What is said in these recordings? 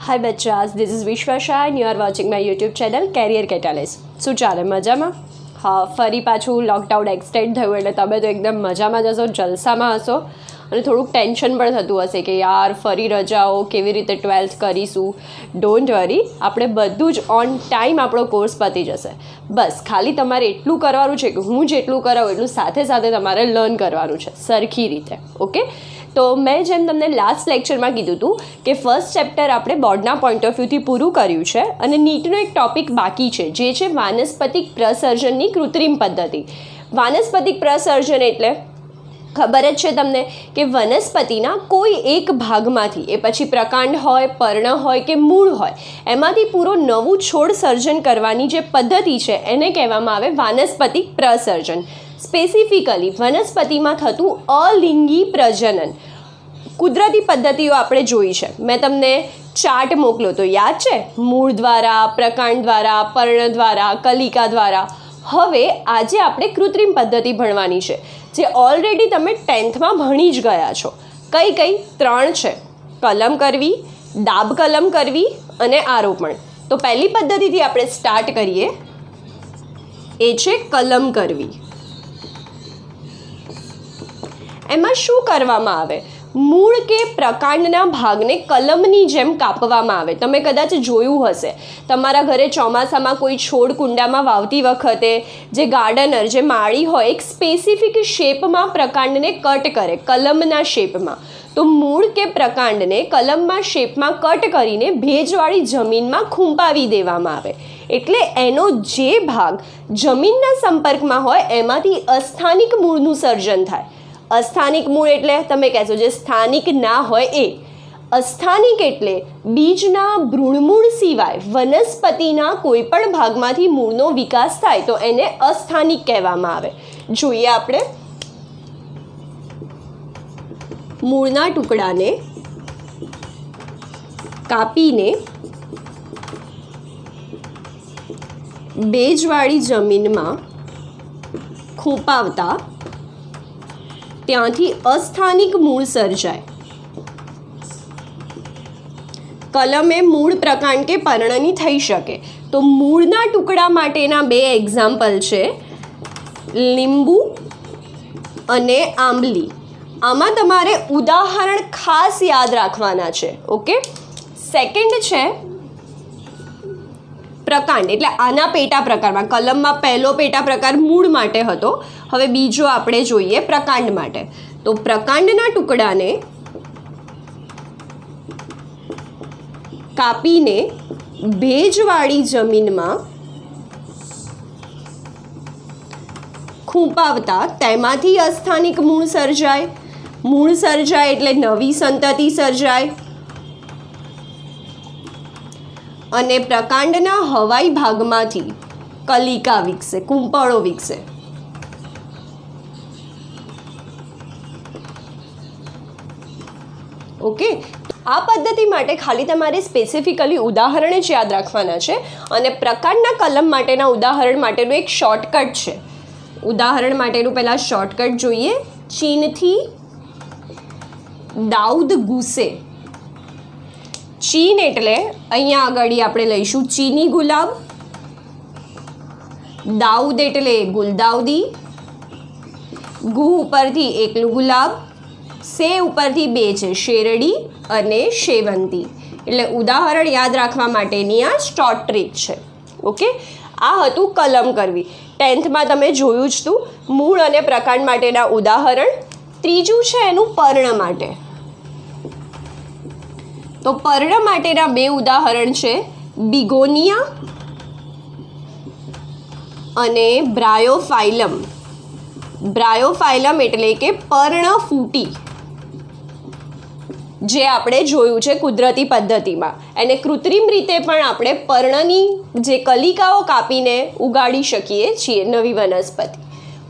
Hi bachas, this is Vishwa Shah and you are watching my YouTube channel Career Catalyst. શું ચાલે મજામાં? હા, ફરી પાછું લોકડાઉન એક્સટેન્ડ થયું એટલે તમે તો એકદમ મજામાં જ હશો, જલસામાં હશો અને થોડુંક ટેન્શન પણ થતું હશે કે યાર ફરી રજાઓ કેવી રીતે 12th કરીશું. ડોન્ટ વરી, આપણે બધું જ ઓન ટાઈમ આપણો કોર્સ પતી જશે. બસ ખાલી તમારે એટલું કરવાનું છે કે હું જેટલું કરાવું એટલું સાથે સાથે તમારે લર્ન કરવાનું છે સરખી રીતે. ઓકે, તો મેં જેમ તમને લાસ્ટ લેક્ચરમાં કીધું હતું કે ફર્સ્ટ ચેપ્ટર આપણે બોર્ડના પોઈન્ટ ઓફ વ્યૂથી પૂરું કર્યું છે અને નીટનો એક ટોપિક બાકી છે જે છે વાનસ્પતિક પ્રસર્જનની કૃત્રિમ પદ્ધતિ. વાનસ્પતિક પ્રસર્જન એટલે ખબર જ છે તમને કે વનસ્પતિના કોઈ એક ભાગમાંથી, એ પછી પ્રકાંડ હોય, પર્ણ હોય કે મૂળ હોય, એમાંથી પૂરો નવું છોડ સર્જન કરવાની જે પદ્ધતિ છે એને કહેવામાં આવે વાનસ્પતિક પ્રસર્જન. સ્પેસિફિકલી વનસ્પતિમાં થતું અલિંગી પ્રજનન કુદરતી પદ્ધતિઓ આપણે જોઈ છે. મેં તમને ચાર્ટ મોકલો તો યાદ છે, મૂળ દ્વારા, પ્રકાંડ દ્વારા, પર્ણ દ્વારા, કલિકા દ્વારા. હવે આજે આપણે કૃત્રિમ પદ્ધતિ ભણવાની છે જે ઓલરેડી તમે 10thમાં ભણી જ ગયા છો. કઈ કઈ? 3 છે: કલમ કરવી, દાબ કલમ કરવી અને આરોપણ. તો પહેલી પદ્ધતિથી આપણે સ્ટાર્ટ કરીએ, એ છે કલમ કરવી. એમાં શું કરવામાં આવે? મૂળ કે પ્રકાંડના ભાગને કલમની જેમ કાપવામાં આવે. તમે કદાચ જોયું હશે તમારા ઘરે ચોમાસામાં કોઈ છોડ કુંડામાં વાવતી વખતે જે ગાર્ડનર, જે માળી હોય, એક સ્પેસિફિક શેપમાં પ્રકાંડને કટ કરે, કલમના શેપમાં. તો મૂળ કે પ્રકાંડને કલમમાં શેપમાં કટ કરીને ભેજવાળી જમીનમાં ખૂંપાવી દેવામાં આવે. એટલે એનો જે ભાગ જમીનના સંપર્કમાં હોય એમાંથી અસ્થાનિક મૂળનું સર્જન થાય. અસ્થાનિક મૂળ એટલે તમે કહેશો જે સ્થાનિક ના હોય એ. અસ્થાનિક એટલે બીજના ભ્રૂણમૂળ સિવાય વનસ્પતિના કોઈ પણ ભાગમાંથી મૂળનો વિકાસ થાય તો એને અસ્થાનિક કહેવામાં આવે. જોઈએ આપણે, મૂળના ટુકડાને કાપીને ભેજવાળી જમીનમાં ખૂંપાવતા ત્યાંથી અસ્થાનિક મૂળ સર્જાય. કલમ એ મૂળ, પ્રકાંડ કે પર્ણની થઈ શકે. તો મૂળના ટુકડા માટેના 2 એક્ઝામ્પલ છે, લીંબુ અને આંબલી. આમાં તમારે ઉદાહરણ ખાસ યાદ રાખવાના છે. ઓકે, સેકન્ડ છે પ્રકાંડ, એટલે આના પેટા પ્રકારમાં. કલમમાં પહેલો પેટા પ્રકાર મૂળ માટે હતો, હવે બીજો આપણે જોઈએ પ્રકાંડ માટે. તો પ્રકાંડના ટુકડાને કાપીને ભેજવાળી જમીનમાં ખૂંપાવતા તેમાંથી અસ્થાનિક મૂળ સર્જાય. મૂળ સર્જાય એટલે નવી સંતતિ સર્જાય અને પ્રકાંડના હવાઈ ભાગમાંથી કલિકા વિકસે, કુંપળો વિકસે. ઓકે, આ પદ્ધતિ માટે ખાલી તમારે સ્પેસિફિકલી ઉદાહરણ જ યાદ રાખવાના છે અને પ્રકાંડના કલમ માટેના ઉદાહરણ માટેનું એક શોર્ટકટ છે. ઉદાહરણ માટેનું પહેલાં શોર્ટકટ જોઈએ. ચીનથી દાઉદ ગુસે. ચીન એટલે અહીંયા આગળ આપણે લઈશું ચીની ગુલાબ, દાઉદ એટલે ગુલદાઉદી, ગુ ઉપરથી એકલું ગુલાબ, સે ઉપરથી 2 છે, શેરડી અને શેવંતી. એટલે ઉદાહરણ યાદ રાખવા માટેની આ શોર્ટ ટ્રીક છે. ઓકે, આ હતું કલમ કરવી. 10thમાં તમે જોયું જ હતું, મૂળ અને પ્રકાંડ માટેના ઉદાહરણ. ત્રીજું છે એનું પર્ણ માટે. તો પર્ણ માટેના 2 ઉદાહરણ છે, બિગોનિયા અને બ્રાયોફાઇલમ. બ્રાયોફાઇલમ એટલે કે પર્ણફૂટી, જે આપણે જોયું છે કુદરતી પદ્ધતિમાં. એને કૃત્રિમ રીતે પણ આપણે પર્ણની જે કલિકાઓ કાપીને ઉગાડી શકીએ છીએ નવી વનસ્પતિ.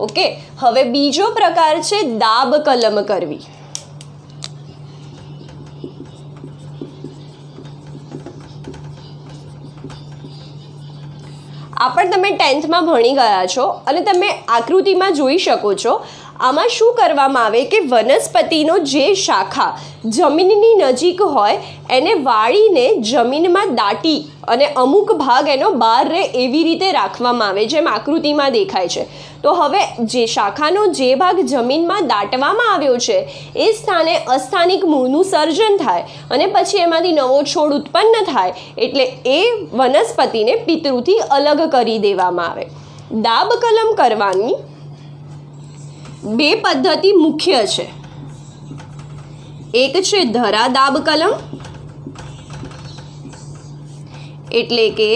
ઓકે, હવે બીજો પ્રકાર છે દાબ કલમ કરવી. આ પણ તમે 10thમાં ભણી ગયા છો અને તમે આકૃતિમાં જોઈ શકો છો. આમાં શું કરવામાં આવે કે વનસ્પતિનો જે શાખા જમીનની નજીક હોય એને વાળીને જમીનમાં દાટી અને અમુક ભાગ એનો બહાર રહે એવી રીતે રાખવામાં આવે, જેમ આકૃતિમાં દેખાય છે. તો હવે જે શાખાનો જે ભાગ જમીનમાં દાટવામાં આવ્યો છે એ સ્થાને અસ્થાનિક મૂળનું સર્જન થાય અને પછી એમાંથી નવો છોડ ઉત્પન્ન થાય, એટલે એ વનસ્પતિને પિતૃથી અલગ કરી દેવામાં આવે. દાબ કલમ કરવાની બે પદ્ધતિ મુખ્ય છે. એક છે ધરા દાબ કલમ, એટલે કે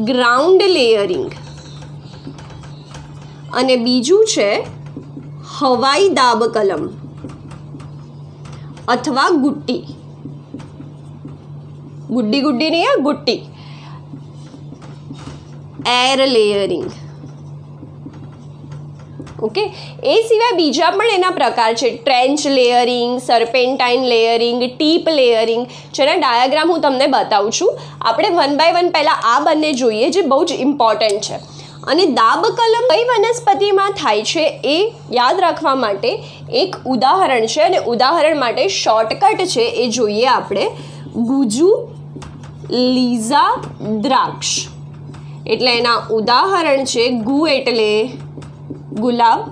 ગ્રાઉન્ડ લેયરિંગ, અને બીજું છે હવાઈ દાબ કલમ અથવા ગુટ્ટી. ગુડ્ડી ગુડ્ડી નહીં, ગુટ્ટી. Air layering. ઓકે, એ સિવાય બીજા પણ એના પ્રકાર છે. Trench layering, serpentine layering, tip layering, જેના ડાયાગ્રામ હું તમને બતાવું છું. આપણે 1 બાય 1 પહેલાં આ બંને જોઈએ, જે બહુ જ ઇમ્પોર્ટન્ટ છે. અને દાબ કલમ કઈ વનસ્પતિમાં થાય છે એ યાદ રાખવા માટે એક ઉદાહરણ છે, અને ઉદાહરણ માટે શોર્ટકટ છે એ જોઈએ આપણે. ગુજુ લીઝા દ્રાક્ષ, એટલે એના ઉદાહરણ છે ગુ એટલે ગુલાબ,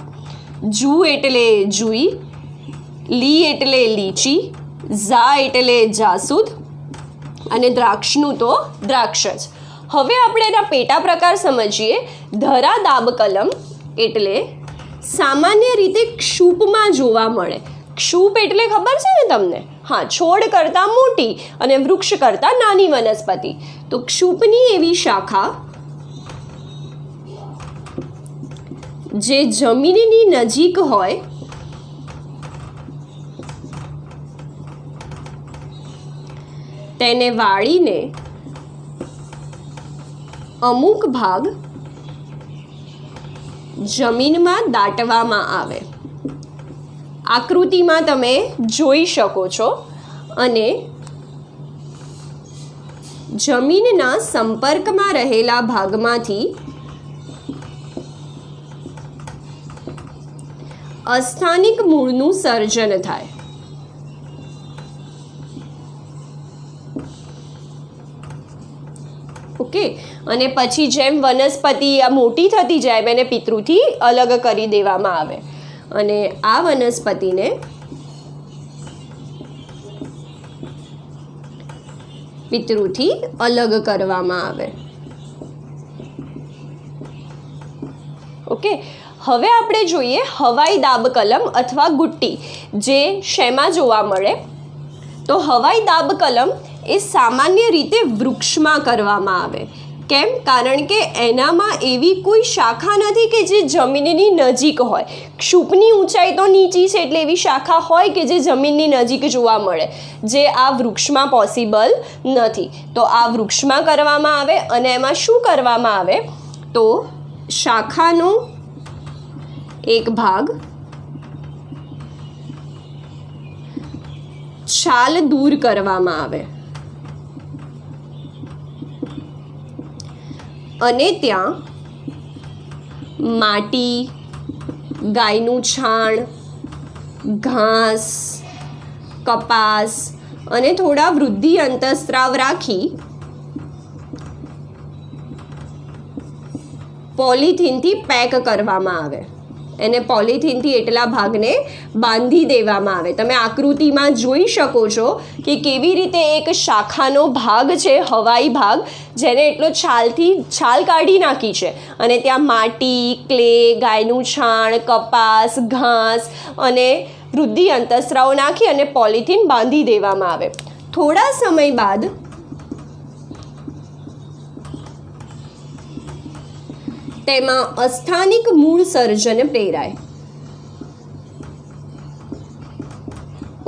જુ એટલે જુઈ, લી એટલે લીચી, ઝા એટલે જાસૂદ, અને દ્રાક્ષનું તો દ્રાક્ષ જ. હવે આપણે એના પેટા પ્રકાર સમજીએ. ધરા દાબ કલમ એટલે સામાન્ય રીતે ક્ષૂપમાં જોવા મળે. ક્ષૂપ એટલે ખબર છે ને તમને? હા, છોડ કરતાં મોટી અને વૃક્ષ કરતાં નાની વનસ્પતિ. તો ક્ષૂપની એવી શાખા જે જમીનની નજીક હોય તેને વાળીને અમુક ભાગ જમીનમાં દાટવામાં આવે. આકૃતિમાં તમે જોઈ શકો છો. અને જમીનના સંપર્કમાં રહેલા ભાગમાંથી અસ્થાનિક મૂળનું સર્જન થાય. ઓકે, અને પછી જેમ વનસ્પતિ આ મોટી થતી જાય એને પિતૃથી અલગ કરી દેવામાં આવે, અને આ વનસ્પતિને પિતૃથી અલગ કરવામાં આવે. ઓકે, હવે આપણે જોઈએ હવાઈ દાબ કલમ અથવા ગુટ્ટી, જે શેમાં જોવા મળે. તો હવાઈ દાબ કલમ એ સામાન્ય રીતે વૃક્ષમાં કરવામાં આવે. કેમ? કારણ કે એનામાં એવી કોઈ શાખા નથી કે જે જમીનની નજીક હોય. ક્ષૂપની ઊંચાઈ તો નીચી છે, એટલે એવી શાખા હોય કે જે જમીનની નજીક જોવા મળે, જે આ વૃક્ષમાં પોસિબલ નથી. તો આ વૃક્ષમાં કરવામાં આવે, અને એમાં શું કરવામાં આવે તો શાખાનો એક ભાગ છાલ દૂર કરવામાં આવે અને ત્યાં માટી, ગાયનું છાણ, ઘાસ, કપાસ અને થોડા વૃદ્ધિ અંતઃસ્ત્રાવ રાખી પોલિથીનથી પેક કરવામાં આવે. એને પોલિથીનથી એટલા ભાગને બાંધી દેવામાં આવે. તમે આકૃતિમાં જોઈ શકો છો કે કેવી રીતે એક શાખાનો ભાગ છે, હવાઈ ભાગ, જેને એટલો છાલ કાઢી નાખી છે, અને ત્યાં માટી, ક્લે, ગાયનું છાણ, કપાસ, ઘાસ અને વૃદ્ધિ અંતઃસ્ત્રાવો નાખી અને પોલિથીન બાંધી દેવામાં આવે. થોડા સમય બાદ તેમાં અસ્થાનિક મૂળ સર્જન પ્રેરાય.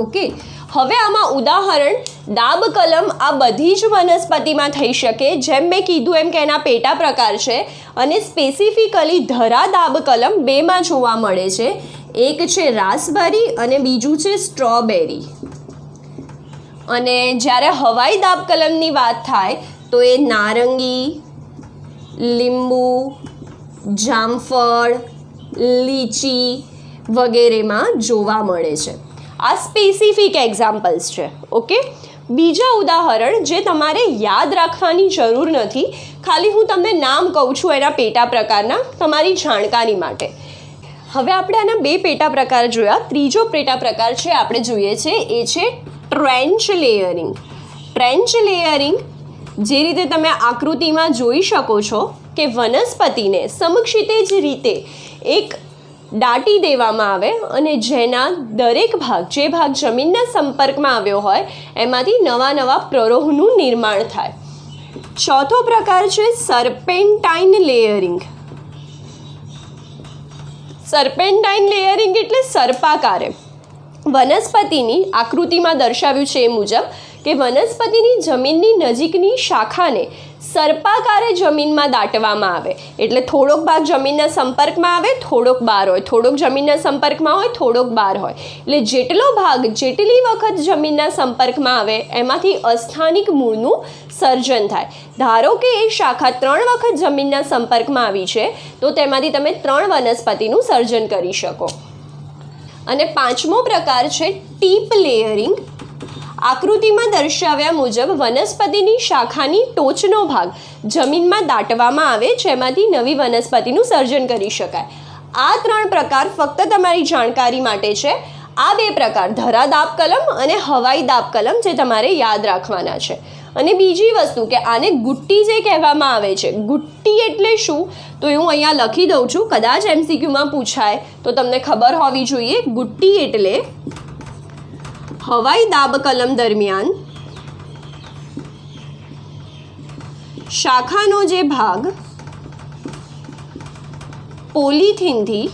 ઓકે, હવે આમાં ઉદાહરણ દાબ કલમ આ બધી જ વનસ્પતિમાં થઈ શકે. જેમ મેં કીધું એમ કે એના પેટા પ્રકાર છે, અને સ્પેસિફિકલી ધરા દાબ કલમ બેમાં જોવા મળે છે. એક છે રાસબેરી અને બીજું છે સ્ટ્રોબેરી. અને જ્યારે હવાઈ દાબ કલમની વાત થાય તો એ નારંગી, લીંબુ, જામફળ, લીચી વગેરેમાં જોવા મળે છે. આ સ્પેસિફિક એક્ઝામ્પલ્સ છે. ઓકે, બીજા ઉદાહરણ જે તમારે યાદ રાખવાની જરૂર નથી, ખાલી હું તમને નામ કહું છું એના પેટા પ્રકારના તમારી જાણકારી માટે. હવે આપણે આના 2 પેટા પ્રકાર જોયા. ત્રીજો પેટા પ્રકાર છે આપણે જોઈએ છે એ છે ટ્રેન્ચ લેયરિંગ. ટ્રેન્ચ લેયરિંગ જે રીતે તમે આકૃતિમાં જોઈ શકો છો કે વનસ્પતિને સમક્ષિતેજ રીતે એક દાટી દેવામાં આવે અને જેના દરેક ભાગ, જે ભાગ જમીનના સંપર્કમાં આવ્યો હોય એમાંથી નવા પ્રરોહનું નિર્માણ થાય. ચોથો પ્રકાર છે સર્પેન્ટાઇન લેયરિંગ. સર્પેન્ટાઇન લેયરિંગ એટલે સર્પાકારે. વનસ્પતિની આકૃતિમાં દર્શાવ્યું છે એ મુજબ કે વનસ્પતિની જમીનની નજીકની શાખાને સર્પાકારે જમીનમાં દાટવામાં આવે. એટલે થોડોક ભાગ જમીનના સંપર્કમાં આવે, થોડોક બહાર હોય, થોડોક જમીનના સંપર્કમાં હોય, થોડોક બહાર હોય. એટલે જેટલો ભાગ જેટલી વખત જમીનના સંપર્કમાં આવે એમાંથી અસ્થાનિક મૂળનું સર્જન થાય. ધારો કે એ શાખા 3 વખત જમીનના સંપર્કમાં આવી છે તો તેમાંથી તમે 3 વનસ્પતિનું સર્જન કરી શકો. અને 5મો પ્રકાર છે ટીપ લેયરિંગ. આકૃતિમાં દર્શાવ્યા મુજબ વનસ્પતિની શાખાની ટોચનો ભાગ જમીનમાં દાટવામાં આવે જેમાંથી નવી વનસ્પતિનું સર્જન કરી શકાય. આ 3 પ્રકાર ફક્ત તમારી જાણકારી માટે છે. આ 2 પ્રકાર ધરા દાબ કલમ અને હવાઈ દાબ કલમ જે તમારે યાદ રાખવાના છે. અને બીજી વસ્તુ કે આને ગુટ્ટી જે કહેવામાં આવે છે, ગુટ્ટી એટલે શું તો હું અહીંયા લખી દઉં છું, કદાચ MCQમાં પૂછાય તો તમને ખબર હોવી જોઈએ. ગુટ્ટી એટલે હવાઈ દાબ કલમ દરમિયાન શાખાનો જે ભાગ પોલિથીનથી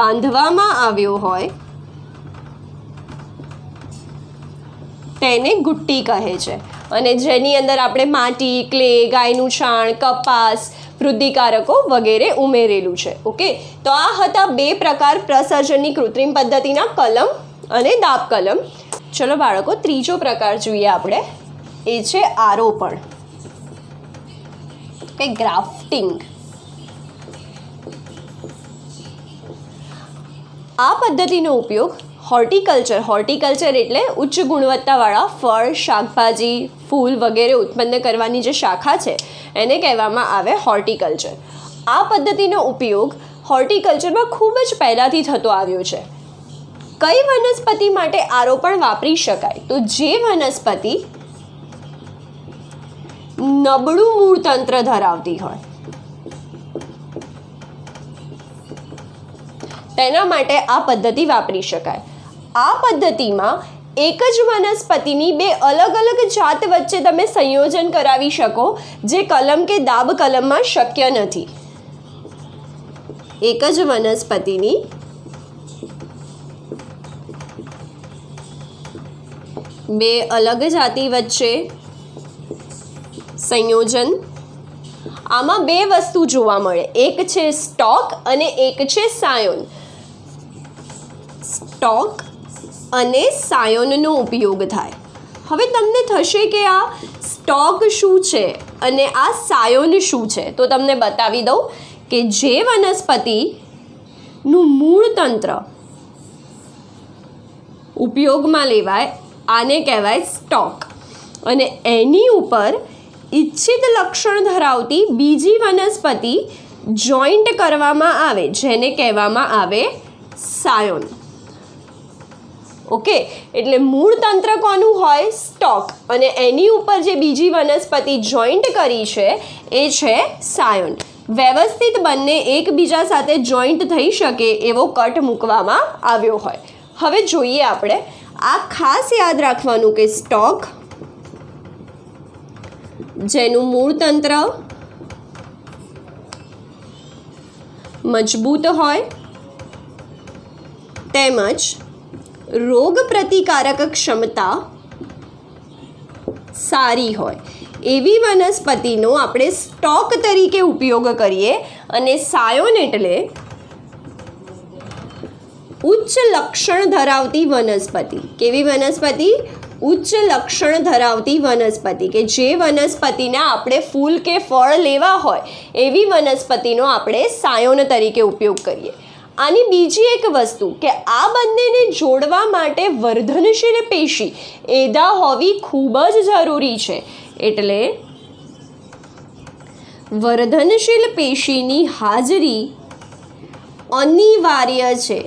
બાંધવામાં આવ્યો હોય તેને ગુટ્ટી કહે છે. અને જેની અંદર આપણે માટી, ક્લે, ગાયનું છાણ, કપાસ, વૃદ્ધિકારકો વગેરે ઉમેરેલું છે. ઓકે, તો આ હતા 2 પ્રકાર પ્રસર્જનની કૃત્રિમ પદ્ધતિના, કલમ અને દાબ કલમ. ચલો બાળકો, ત્રીજો પ્રકાર જોઈએ આપણે, એ છે આરોપણ કે ગ્રાફ્ટિંગ. આ પદ્ધતિનો ઉપયોગ હોર્ટિકલ્ચર એટલે ઉચ્ચ ગુણવત્તાવાળા ફળ, શાકભાજી, ફૂલ વગેરે ઉત્પન્ન કરવાની જે શાખા છે એને કહેવામાં આવે હોર્ટિકલ્ચર. આ પદ્ધતિનો ઉપયોગ હોર્ટિકલ્ચરમાં ખૂબ જ પહેલાંથી થતો આવ્યો છે. કઈ વનસ્પતિ માટે આરોપણ વાપરી શકાય તો જે વનસ્પતિ નબળું મૂળતંત્ર ધરાવતી હોય તેના માટે આ પદ્ધતિ વાપરી શકાય. આ પદ્ધતિમાં એક જ વનસ્પતિની 2 અલગ અલગ જાત વચ્ચે તમે સંયોજન કરાવી શકો જે કલમ કે દાબ કલમમાં શક્ય નથી. એક જ વનસ્પતિની 2 અલગ જાતિ વચ્ચે સંયોજન. આમાં 2 વસ્તુ જોવા મળે, એક છે સ્ટોક અને એક છે સાયોન. સ્ટોક અને સાયોનનો ઉપયોગ થાય. હવે તમને થશે કે આ સ્ટોક શું છે અને આ સાયોન શું છે, તો તમને બતાવી દઉં કે જે વનસ્પતિનું મૂળતંત્ર ઉપયોગમાં લેવાય આને કહેવાય સ્ટોક, અને એની ઉપર ઇચ્છિત લક્ષણ ધરાવતી બીજી વનસ્પતિ જોઈન્ટ કરવામાં આવે જેને કહેવામાં આવે સાયોન. ઓકે, એટલે મૂળતંત્ર કોનું હોય? સ્ટોક, અને એની ઉપર જે બીજી વનસ્પતિ જોઈન્ટ કરી છે એ છે સાયોન. વ્યવસ્થિત બંને એકબીજા સાથે જોઈન્ટ થઈ શકે એવો કટ મૂકવામાં આવ્યો હોય. હવે જોઈએ આપણે, આ ખાસ યાદ રાખવાનું કે સ્ટોક જેનું મૂળતંત્ર મજબૂત હોય તેમજ રોગ પ્રતિકારક ક્ષમતા સારી હોય એવી વનસ્પતિનો આપણે સ્ટોક તરીકે ઉપયોગ કરીએ. અને સાયોન એટલે ઉચ્ચ લક્ષણ ધરાવતી વનસ્પતિ. કેવી વનસ્પતિ? ઉચ્ચ લક્ષણ ધરાવતી વનસ્પતિ, કે જે વનસ્પતિના આપણે ફૂલ કે ફળ લેવા હોય એવી વનસ્પતિનો આપણે સાયોન તરીકે ઉપયોગ કરીએ. આની બીજી એક વસ્તુ કે આ બંનેને જોડવા માટે વર્ધનશીલ પેશી એદા હોવી ખૂબ જ જરૂરી છે. એટલે વર્ધનશીલ પેશીની હાજરી અનિવાર્ય છે.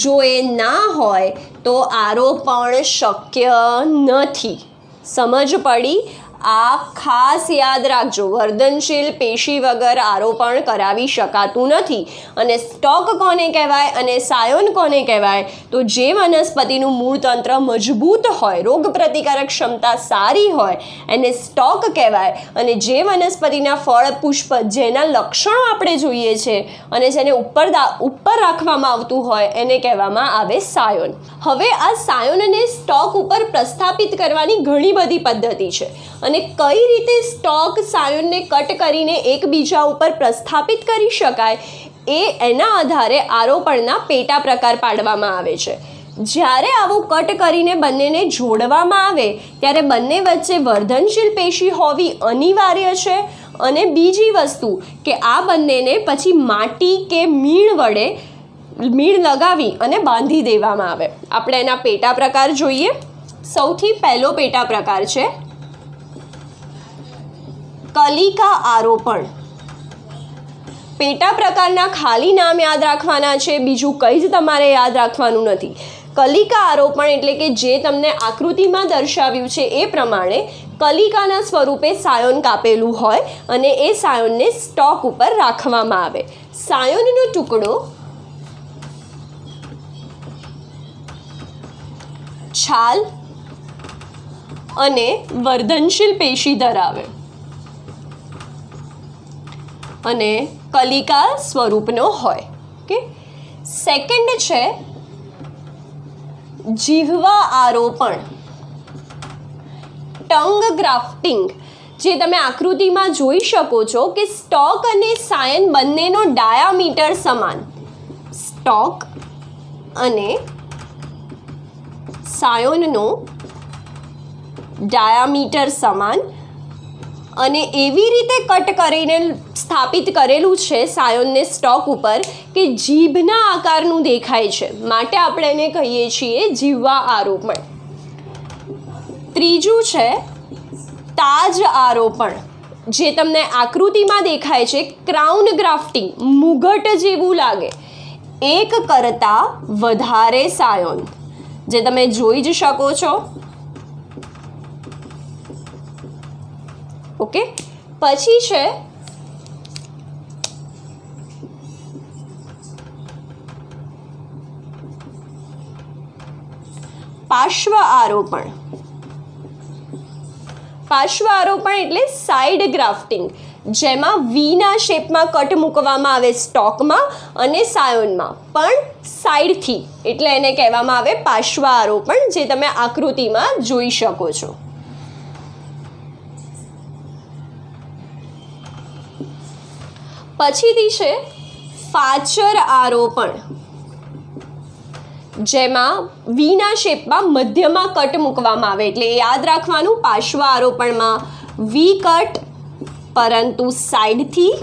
જો એ ના હોય તો આરોપણ શક્ય નથી. સમજ પડી? આ ખાસ યાદ રાખજો, વર્ધનશીલ પેશી વગર આરોપણ કરાવી શકાતું નથી. અને સ્ટોક કોને કહેવાય અને સાયોન કોને કહેવાય? તો જે વનસ્પતિનું મૂળ તંત્ર મજબૂત હોય, રોગ પ્રતિકારક ક્ષમતા સારી હોય એને સ્ટોક કહેવાય. અને જે વનસ્પતિના ફળ પુષ્પ જેના લક્ષણો આપણે જોઈએ છે અને જેને ઉપર રાખવામાં આવતું હોય એને કહેવામાં આવે સાયોન. હવે આ સાયોન અને સ્ટોક ઉપર પ્રસ્થાપિત કરવાની ઘણી બધી પદ્ધતિ છે અને કઈ રીતે સ્ટોક સાયોનને કટ કરીને એકબીજા ઉપર પ્રસ્થાપિત કરી શકાય એના આધારે આરોપણના પેટા પ્રકાર પાડવામાં આવે છે. જ્યારે આવું કટ કરીને બંનેને જોડવામાં આવે ત્યારે બંને વચ્ચે વર્ધનશીલ પેશી હોવી અનિવાર્ય છે. અને બીજી વસ્તુ કે આ બંનેને પછી માટી કે મીણ લગાવી અને બાંધી દેવામાં આવે. આપણે એના પેટા પ્રકાર જોઈએ. સૌથી પહેલો પેટા પ્રકાર છે કલિકા આરોપણ. પેટા પ્રકારના ખાલી નામ યાદ રાખવાના છે, બીજું કંઈ જ તમારે યાદ રાખવાનું નથી. કલિકા આરોપણ એટલે કે જે તમને આકૃતિમાં દર્શાવ્યું છે એ પ્રમાણે કલિકાના સ્વરૂપે સાયોન કાપેલું હોય અને એ સાયોનને સ્ટોક ઉપર રાખવામાં આવે. સાયોનનો ટુકડો છાલ અને વર્ધનશીલ પેશી ધરાવે અને કલિકા સ્વરૂપનો હોય. ઓકે. સેકન્ડ છે જીહવા આરોપણ, ટંગ ગ્રાફ્ટિંગ. જે તમે આકૃતિમાં જોઈ શકો છો કે સ્ટોક અને સાયન બંનેનો ડાયામીટર સમાન. સ્ટોક અને સાયોનનો ડાયામીટર સમાન અને એવી રીતે કટ કરીને સ્થાપિત કરેલું છે સાયોનને સ્ટોક ઉપર કે જીભના આકારનું દેખાય છે, માટે આપણે એને કહીએ છીએ જીહવા આરોપણ. ત્રીજું છે તાજ આરોપણ, જે તમને આકૃતિમાં દેખાય છે ક્રાઉન ગ્રાફ્ટિંગ, મુગટ જેવું લાગે. એક કરતાં વધારે સાયોન, જે તમે જોઈ જ શકો છો. ઓકે. પછી છે પાર્શ્વ આરોપણ. પાર્શ્વ આરોપણ એટલે સાઇડ ગ્રાફ્ટિંગ, જેમાં વીના શેપમાં કટ મૂકવામાં આવે સ્ટોકમાં અને સાયોનમાં, પણ સાઈડથી, એટલે એને કહેવામાં આવે પાર્શ્વ આરોપણ, જે તમે આકૃતિમાં જોઈ શકો છો. પછીથી છે ફાચર આરોપણ, જેમાં વીના શેપમાં મધ્યમાં કટ મૂકવામાં આવે. એટલે યાદ રાખવાનું, પાર્શ્વ આરોપણમાં વી કટ પરંતુ સાઈડથી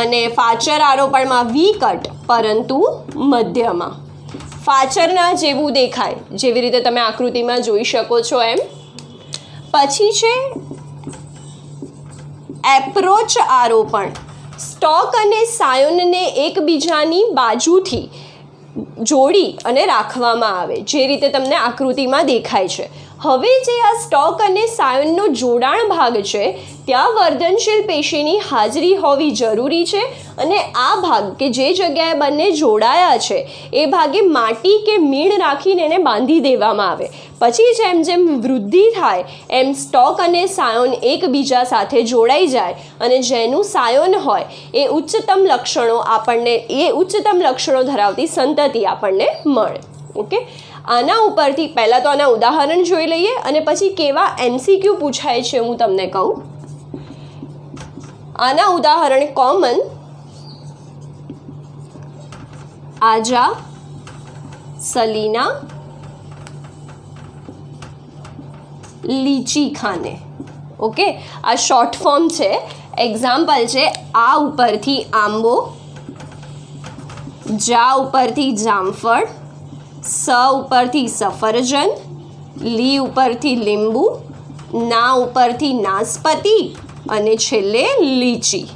અને ફાચર આરોપણમાં વી કટ પરંતુ મધ્યમાં. ફાચરના જેવું દેખાય, જેવી રીતે તમે આકૃતિમાં જોઈ શકો છો એમ. પછી છે એપ્રોચ આરોપણ. સ્ટોક અને સાયોનને એકબીજાની બાજુથી જોડી અને રાખવામાં આવે, જે રીતે તમને આકૃતિમાં દેખાય છે. હવે જે આ સ્ટોક અને સાયોનનો જોડાણ ભાગ છે ત્યાં વર્ધનશીલ પેશીની હાજરી હોવી જરૂરી છે. અને આ ભાગ કે જે જગ્યાએ બંને જોડાયા છે એ ભાગે માટી કે મીણ રાખીને એને બાંધી દેવામાં આવે. પછી જેમ જેમ વૃદ્ધિ થાય એમ સ્ટોક અને સાયોન એકબીજા સાથે જોડાઈ જાય અને જેનું સાયોન હોય એ ઉચ્ચતમ લક્ષણો ધરાવતી સંતતિ આપણને મળે. ઓકે. આના ઉપરથી પહેલાં તો આના ઉદાહરણ જોઈ લઈએ અને પછી કેવા MCQ પૂછાય છે હું તમને કહું. આના ઉદાહરણ કોમન આજા, સલીના, લીચી ખાને. ઓકે, આ શોર્ટ ફોર્મ છે. એક્ઝામ્પલ છે આ ઉપરથી આંબો, જા ઉપરથી જામફળ, સ ઉપરથી સફરજન, લી ઉપરથી લીંબુ, ના ઉપરથી નાસપતિ અને છેલ્લે લીચી.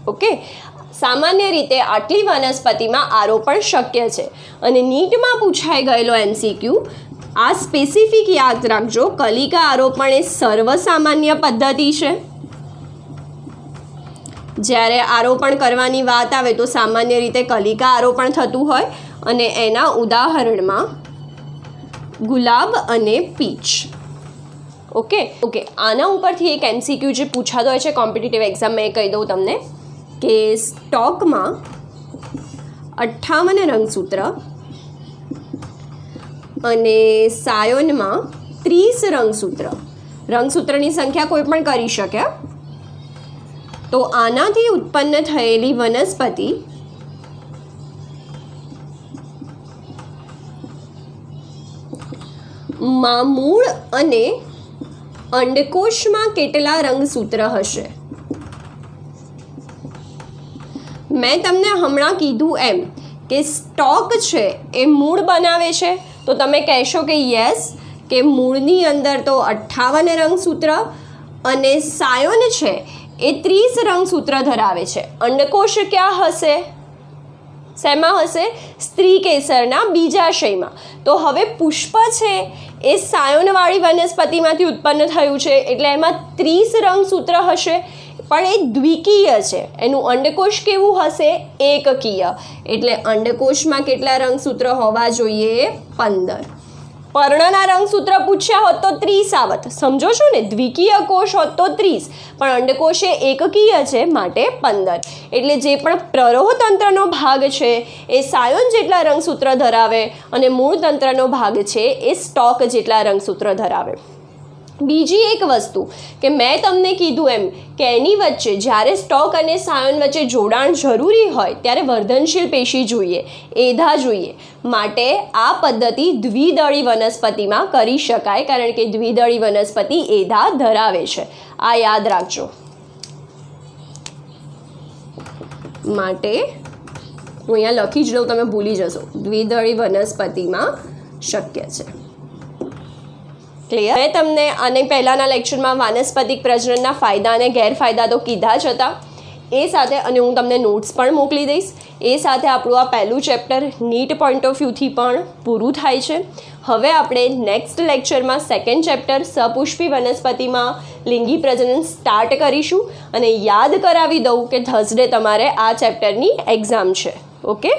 ઓકે, સામાન્ય રીતે આટલી વનસ્પતિમાં આરોપણ શક્ય છે. અને નીટમાં પૂછાઈ ગયેલો MCQ આ સ્પેસિફિક યાદ રાખજો, કલિકા આરોપણ એ સર્વસામાન્ય પદ્ધતિ છે. જ્યારે આરોપણ કરવાની વાત આવે તો સામાન્ય રીતે કલિકા આરોપણ થતું હોય, અને એના ઉદાહરણમાં ગુલાબ અને પીચ. ઓકે, આના ઉપરથી એક MCQ જે પૂછાતો હોય છે કોમ્પિટિટિવ એક્ઝામમાં, એ કહી દઉં તમને કે સ્ટોકમાં 58 રંગસૂત્ર અને સાયોનમાં 30 રંગસૂત્રની સંખ્યા કોઈ પણ કરી શકે. તો આનાથી ઉત્પન્ન થયેલી વનસ્પતિ માં મૂળ અને અંડકોશમાં કેટલા રંગસૂત્ર હશે? મેં તમને હમણાં કીધું એમ કે સ્ટોક છે એ મૂળ બનાવે છે, તો તમે કહેશો કે યસ, કે મૂળની અંદર તો 58 રંગસૂત્ર અને સાયોન છે એ 30 રંગસૂત્ર ધરાવે છે. અંડકોશ ક્યાં હશે? શેમાં હશે? સ્ત્રી કેસરના બીજાશયમાં. તો હવે પુષ્પ છે એ સાયોનવાળી વનસ્પતિમાંથી ઉત્પન્ન થયું છે, એટલે એમાં 30 રંગસૂત્ર હશે, પણ એ દ્વિકીય છે. એનું અંડકોશ કેવું હશે? એકકીય. એટલે અંડકોશમાં કેટલા રંગસૂત્ર હોવા જોઈએ? 15. પર્ણના રંગસૂત્ર પૂછ્યા હોત તો 30 આવત, સમજો છો ને? દ્વિકીય કોષ હોત તો 30, પણ અંડકોશ એ એકકીય છે, માટે 15. એટલે જે પણ પ્રરોહ તંત્રનો ભાગ છે એ સાયોન જેટલા રંગસૂત્ર ધરાવે, અને મૂળ તંત્રનો ભાગ છે એ સ્ટોક જેટલા રંગસૂત્ર ધરાવે. બીજી એક વસ્તુ કે મેં તમને કીધું એમ કે એની વચ્ચે જ્યારે સ્ટોક અને સાયોન વચ્ચે જોડાણ જરૂરી હોય ત્યારે વર્ધનશીલ પેશી જોઈએ, એધા જોઈએ. માટે આ પદ્ધતિ દ્વિદળી વનસ્પતિમાં કરી શકાય, કારણ કે દ્વિદળી વનસ્પતિ એધા ધરાવે છે. આ યાદ રાખજો. માટે હું અહીંયા લખી જ લઉં, તમે ભૂલી જશો. દ્વિદળી વનસ્પતિમાં શક્ય છે. ક્લિયર? મેં તમને આને પહેલાંના લેક્ચરમાં વાનસ્પતિક પ્રજનનના ફાયદા અને ગેરફાયદા તો કીધા જ હતા. એ સાથે, અને હું તમને નોટ્સ પણ મોકલી દઈશ, એ સાથે આપણું આ પહેલું ચેપ્ટર નીટ પોઈન્ટ ઓફ વ્યૂથી પણ પૂરું થાય છે. હવે આપણે નેક્સ્ટ લેક્ચરમાં સેકન્ડ ચેપ્ટર સપુષ્પી વનસ્પતિમાં લિંગી પ્રજનન સ્ટાર્ટ કરીશું. અને યાદ કરાવી દઉં કે થર્સડે તમારે આ ચેપ્ટરની એક્ઝામ છે. ઓકે.